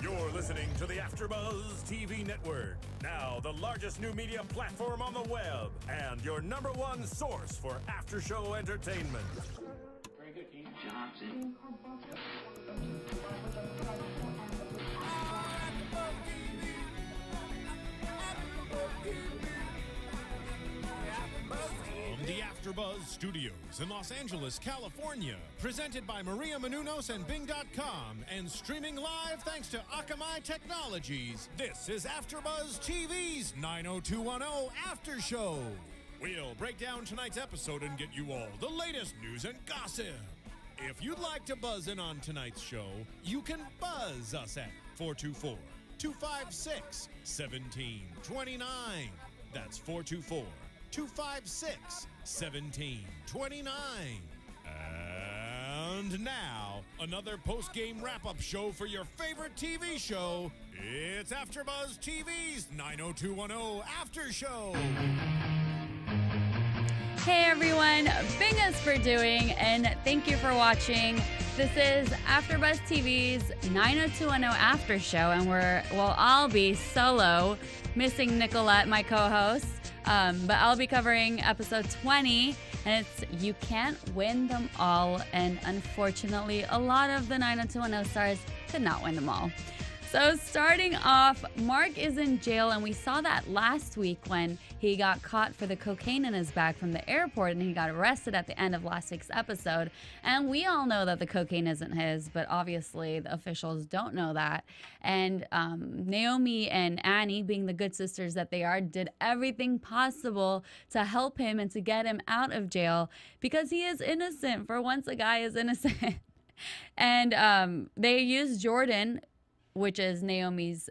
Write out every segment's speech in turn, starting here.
You're listening to the AfterBuzz TV network, now the largest new media platform on the web, and your #1 source for after-show entertainment. Very good, Keith Johnson. From the AfterBuzz Studios in Los Angeles, California, presented by Maria Menounos and Bing.com, and streaming live thanks to Akamai Technologies, this is AfterBuzz TV's 90210 After Show. We'll break down tonight's episode and get you all the latest news and gossip. If you'd like to buzz in on tonight's show, you can buzz us at 424-256-1729. That's 424-256-1729. And now, another post-game wrap-up show for your favorite TV show. It's AfterBuzz TV's 90210 After Show. Hey everyone, bing us for doing, and thank you for watching. This is AfterBuzz TV's 90210 After Show, and I'll be solo, missing Nicolette, my co-host. But I'll be covering episode 20, and it's You Can't Win Them All, and unfortunately, a lot of the 90210 stars did not win them all. So starting off, Mark is in jail, and we saw that last week when he got caught for the cocaine in his bag from the airport, and he got arrested at the end of last week's episode. And we all know that the cocaine isn't his, but obviously the officials don't know that. And Naomi and Annie, being the good sisters that they are, did everything possible to help him and to get him out of jail because he is innocent. For once, a guy is innocent. And they used Jordan, which is Naomi's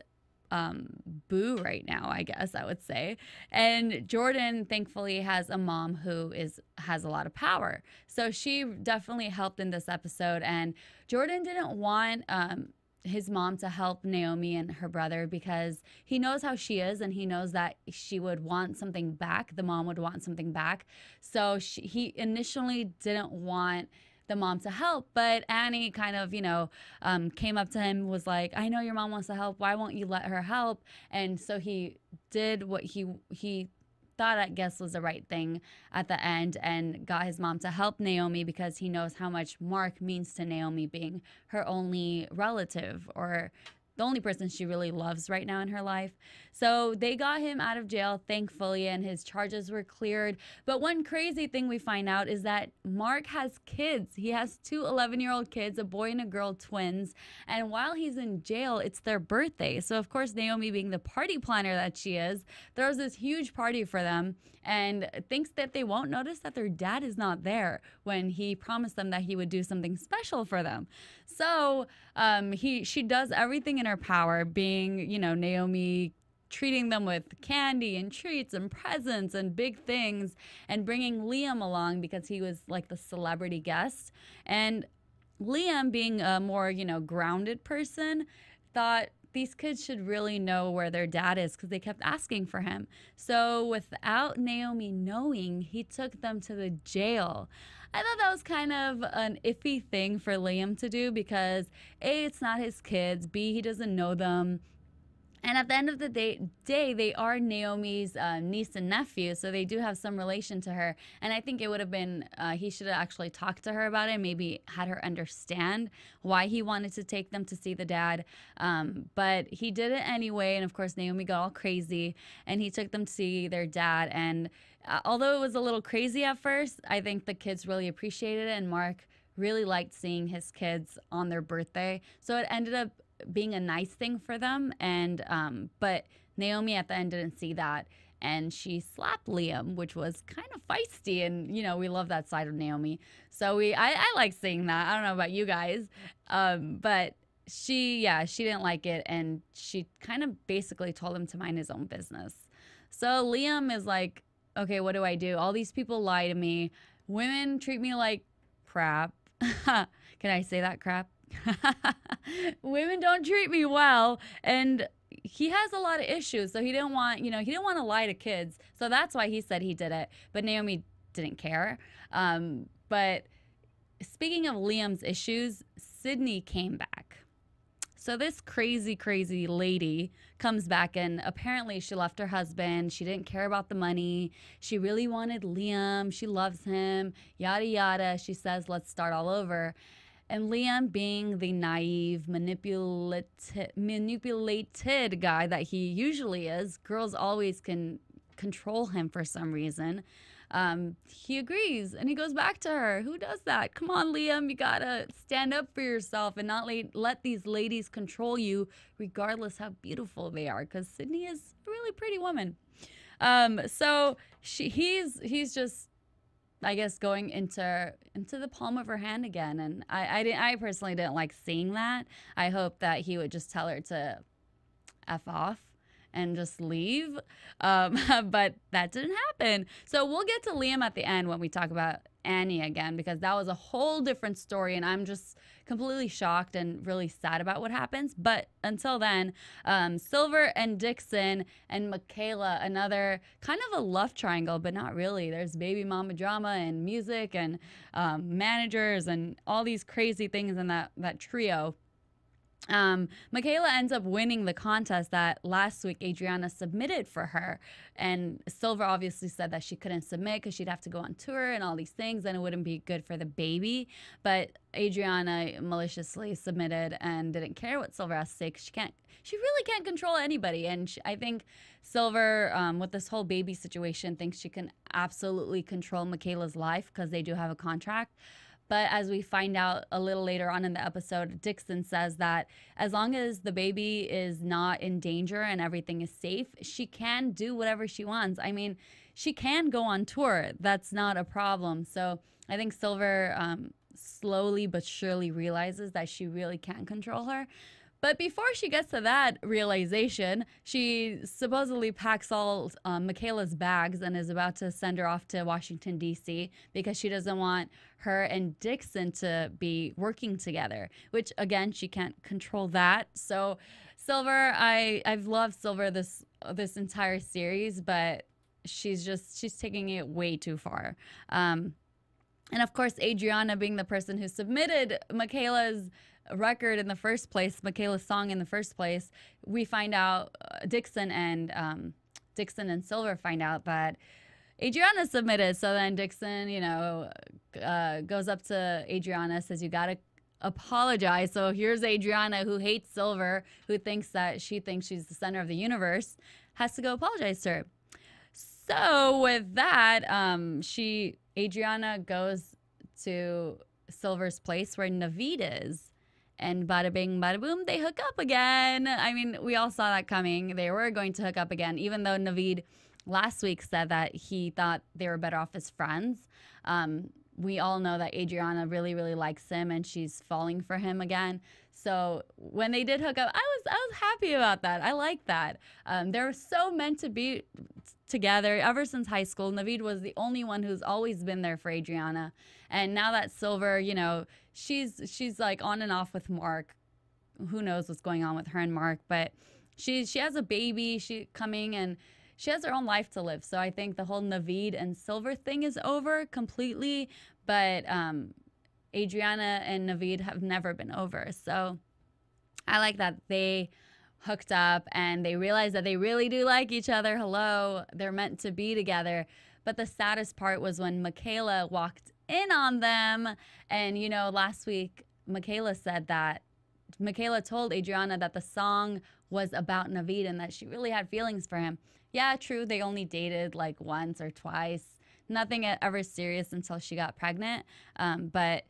boo right now, I guess I would say. And Jordan, thankfully, has a mom who has a lot of power. So she definitely helped in this episode. And Jordan didn't want his mom to help Naomi and her brother because he knows how she is, and he knows that she would want something back. The mom would want something back. So he initially didn't want the mom to help, but Annie kind of, came up to him, was like, I know your mom wants to help. Why won't you let her help? And so he did what he thought, I guess, was the right thing at the end, and got his mom to help Naomi because he knows how much Mark means to Naomi, being her only relative, or the only person she really loves right now in her life. So they got him out of jail, thankfully, and his charges were cleared. But one crazy thing we find out is that Mark has kids. He has two 11-year-old kids, a boy and a girl, twins. And while he's in jail, it's their birthday. So, of course, Naomi, being the party planner that she is, throws this huge party for them and thinks that they won't notice that their dad is not there when he promised them that he would do something special for them. So she does everything in her power, being, Naomi, treating them with candy and treats and presents and big things, and bringing Liam along because he was like the celebrity guest. And Liam, being a more, grounded person, thought these kids should really know where their dad is because they kept asking for him. So without Naomi knowing, he took them to the jail. I thought that was kind of an iffy thing for Liam to do because A, it's not his kids, B, he doesn't know them. And at the end of the day, they are Naomi's niece and nephew, so they do have some relation to her. And I think it would have been, he should have actually talked to her about it, maybe had her understand why he wanted to take them to see the dad. But he did it anyway, and of course Naomi got all crazy, and he took them to see their dad. And although it was a little crazy at first, I think the kids really appreciated it, and Mark really liked seeing his kids on their birthday. So it ended up being a nice thing for them, and but Naomi at the end didn't see that, and she slapped Liam, which was kind of feisty, and we love that side of Naomi. So I like seeing that. I don't know about you guys, but she didn't like it, and she kind of basically told him to mind his own business. So Liam is like, okay, what do I do? All these people lie to me. Women treat me like crap. Can I say that, crap? Women don't treat me well, and he has a lot of issues, so he didn't want to lie to kids, so that's why he said he did it. But Naomi didn't care. But speaking of Liam's issues, Sydney came back. So this crazy, crazy lady comes back, and apparently she left her husband. She didn't care about the money. She really wanted Liam. She loves him, yada, yada. She says, let's start all over. And Liam, being the naive, manipulated guy that he usually is, girls always can control him for some reason. He agrees and he goes back to her. Who does that? Come on, Liam, you gotta stand up for yourself and not let these ladies control you, regardless how beautiful they are, because Sydney is a really pretty woman. So he's just, I guess, going into the palm of her hand again, and I personally didn't like seeing that. I hope that he would just tell her to F off and just leave, but that didn't happen. So we'll get to Liam at the end when we talk about Annie again, because that was a whole different story, and I'm just completely shocked and really sad about what happens. But until then, Silver and Dixon and Michaela, another kind of a love triangle, but not really. There's baby mama drama and music and managers and all these crazy things in that trio. Michaela ends up winning the contest that last week Adrianna submitted for her, and Silver obviously said that she couldn't submit because she'd have to go on tour and all these things, and it wouldn't be good for the baby. But Adrianna maliciously submitted and didn't care what Silver has to say, because she really can't control anybody. And I think Silver, with this whole baby situation, thinks she can absolutely control Michaela's life because they do have a contract. But as we find out a little later on in the episode, Dixon says that as long as the baby is not in danger and everything is safe, she can do whatever she wants. I mean, she can go on tour. That's not a problem. So I think Silver slowly but surely realizes that she really can't control her. But before she gets to that realization, she supposedly packs all Michaela's bags and is about to send her off to Washington, D.C. because she doesn't want her and Dixon to be working together, which, again, she can't control that. So Silver, I've loved Silver this entire series, but she's taking it way too far. And, of course, Adrianna, being the person who submitted Michaela's record in the first place, Michaela's song in the first place, we find out Dixon and Silver find out that Adrianna submitted. So then Dixon, goes up to Adrianna, says, you gotta apologize. So here's Adrianna, who hates Silver, who thinks that she's the center of the universe, has to go apologize to her. So with that, Adrianna goes to Silver's place where Navid is. And bada bing, bada boom, they hook up again. I mean, we all saw that coming. They were going to hook up again, even though Navid last week said that he thought they were better off as friends. We all know that Adrianna really, really likes him, and she's falling for him again. So when they did hook up, I was happy about that. I like that. They're so meant to be together ever since high school. Navid was the only one who's always been there for Adrianna. And now that Silver, she's like on and off with Mark. Who knows what's going on with her and Mark, but she has a baby coming, and she has her own life to live. So I think the whole Navid and Silver thing is over completely, but Adrianna and Navid have never been over. So I like that they hooked up and they realized that they really do like each other. Hello, they're meant to be together. But the saddest part was when Michaela walked in on them. And, last week, Michaela told Adrianna that the song was about Navid and that she really had feelings for him. Yeah, true, they only dated like once or twice. Nothing ever serious until she got pregnant. But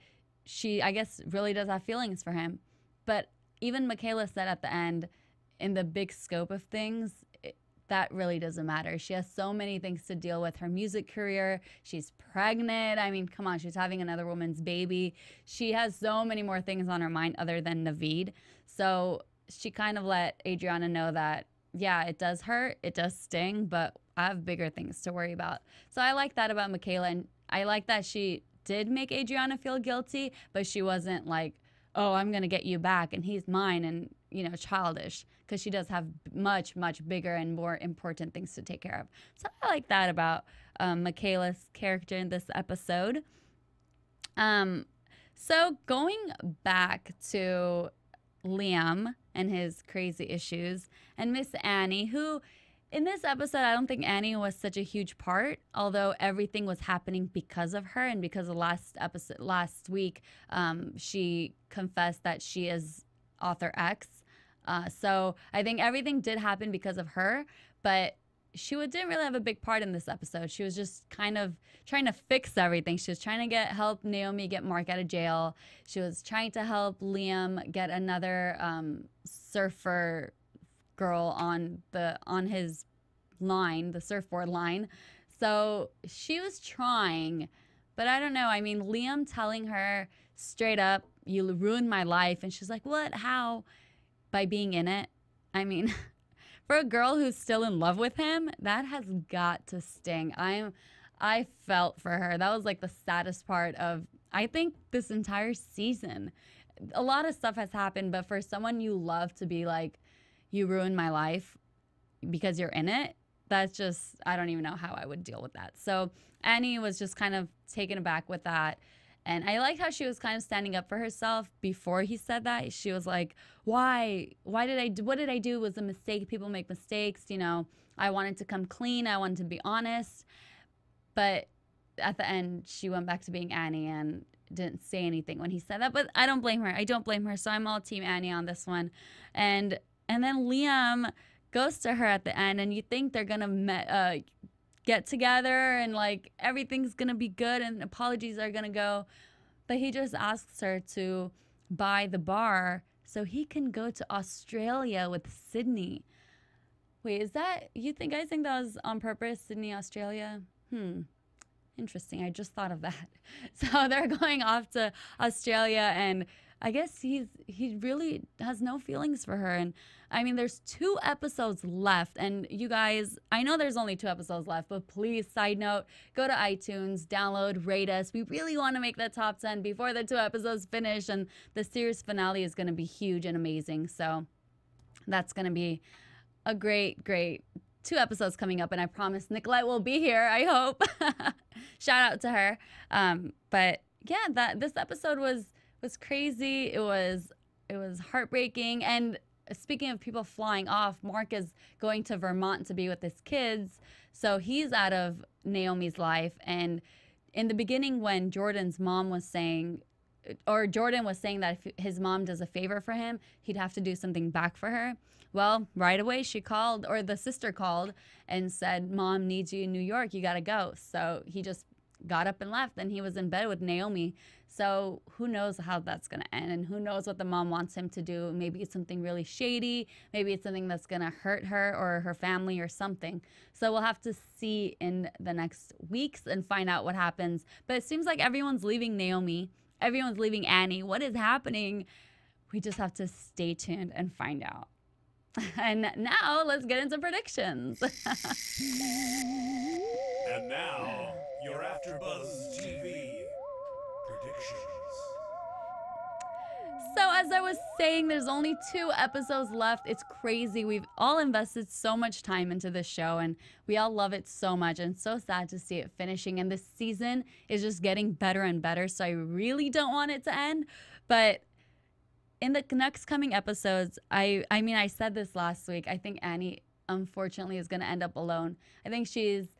she, I guess, really does have feelings for him. But even Michaela said at the end, in the big scope of things, that really doesn't matter. She has so many things to deal with. Her music career, she's pregnant. I mean, come on, she's having another woman's baby. She has so many more things on her mind other than Navid. So she kind of let Adrianna know that, yeah, it does hurt, it does sting, but I have bigger things to worry about. So I like that about Michaela, and I like that she did make Adrianna feel guilty, but she wasn't like, oh, I'm going to get you back and he's mine, and, childish, because she does have much, much bigger and more important things to take care of. So I like that about Michaela's character in this episode. So going back to Liam and his crazy issues, and Miss Annie, who in this episode, I don't think Annie was such a huge part, although everything was happening because of her and because of last week, she confessed that she is author X. So I think everything did happen because of her, but she didn't really have a big part in this episode. She was just kind of trying to fix everything. She was trying to help Naomi get Mark out of jail. She was trying to help Liam get another surfer girl on his line, the surfboard line. So she was trying, but I don't know. I mean, Liam telling her straight up, "You ruined my life," and she's like, "What? How?" By being in it. I mean, for a girl who's still in love with him, that has got to sting. I felt for her. That was like the saddest part of, I think, this entire season. A lot of stuff has happened, but for someone you love to be like, "You ruined my life," because you're in it, that's just, I don't even know how I would deal with that. So Annie was just kind of taken aback with that. And I liked how she was kind of standing up for herself before he said that. She was like, why what did I do? It was a mistake. People make mistakes. You know, I wanted to come clean. I wanted to be honest. But at the end, she went back to being Annie and didn't say anything when he said that. But I don't blame her. I don't blame her. So I'm all team Annie on this one. And then Liam goes to her at the end, and you think they're going to get together and like everything's gonna be good and apologies are gonna go, but he just asks her to buy the bar so he can go to Australia with Sydney. Wait, is that, you guys think that was on purpose, Sydney, Australia? Interesting. I just thought of that. So they're going off to Australia, and I guess he really has no feelings for her. And I mean, there's 2 episodes left, and you guys, I know there's only 2 episodes left, but please, side note, go to iTunes, download, rate us. We really want to make the top 10 before the 2 episodes finish, and the series finale is going to be huge and amazing. So that's going to be a great 2 episodes coming up, and I promise Nicolette will be here, I hope. Shout out to her. But yeah, this episode was crazy. It was heartbreaking. And speaking of people flying off, Mark is going to Vermont to be with his kids. So he's out of Naomi's life. And in the beginning, when Jordan's mom was saying, or Jordan was saying that if his mom does a favor for him, he'd have to do something back for her. Well, right away she called, or the sister called and said, "Mom needs you in New York. You got to go." So he just got up and left, and he was in bed with Naomi. So who knows how that's going to end, and who knows what the mom wants him to do. Maybe it's something really shady. Maybe it's something that's going to hurt her or her family or something. So we'll have to see in the next weeks and find out what happens. But it seems like everyone's leaving Naomi. Everyone's leaving Annie. What is happening? We just have to stay tuned and find out. And now let's get into predictions. And now, your AfterBuzz TV predictions. So as I was saying, there's only 2 episodes left. It's crazy. We've all invested so much time into this show, and we all love it so much, and so sad to see it finishing. And this season is just getting better and better, so I really don't want it to end. But in the next coming episodes, I mean, I said this last week, I think Annie, unfortunately, is going to end up alone. I think she's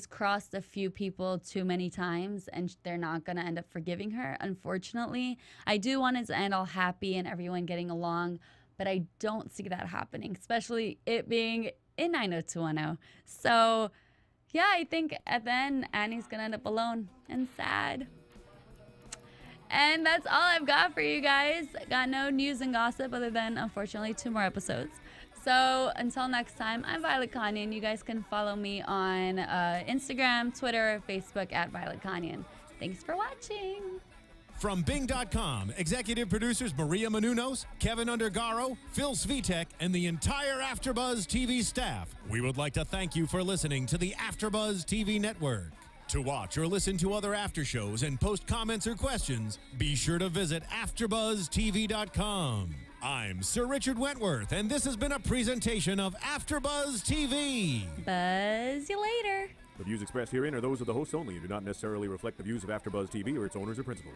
crossed a few people too many times, and they're not going to end up forgiving her, unfortunately. I do want it to end all happy and everyone getting along, but I don't see that happening, especially it being in 90210. So, yeah, I think at the end, Annie's going to end up alone and sad. And that's all I've got for you guys. Got no news and gossip other than, unfortunately, 2 more episodes. So until next time, I'm Violet Kanian. You guys can follow me on Instagram, Twitter, Facebook at Violet Kanian. Thanks for watching. From Bing.com, executive producers Maria Menounos, Kevin Undergaro, Phil Svitek, and the entire AfterBuzz TV staff, we would like to thank you for listening to the AfterBuzz TV network. To watch or listen to other after shows and post comments or questions, be sure to visit AfterBuzzTV.com. I'm Sir Richard Wentworth, and this has been a presentation of AfterBuzz TV. Buzz you later. The views expressed herein are those of the hosts only and do not necessarily reflect the views of AfterBuzz TV or its owners or principals.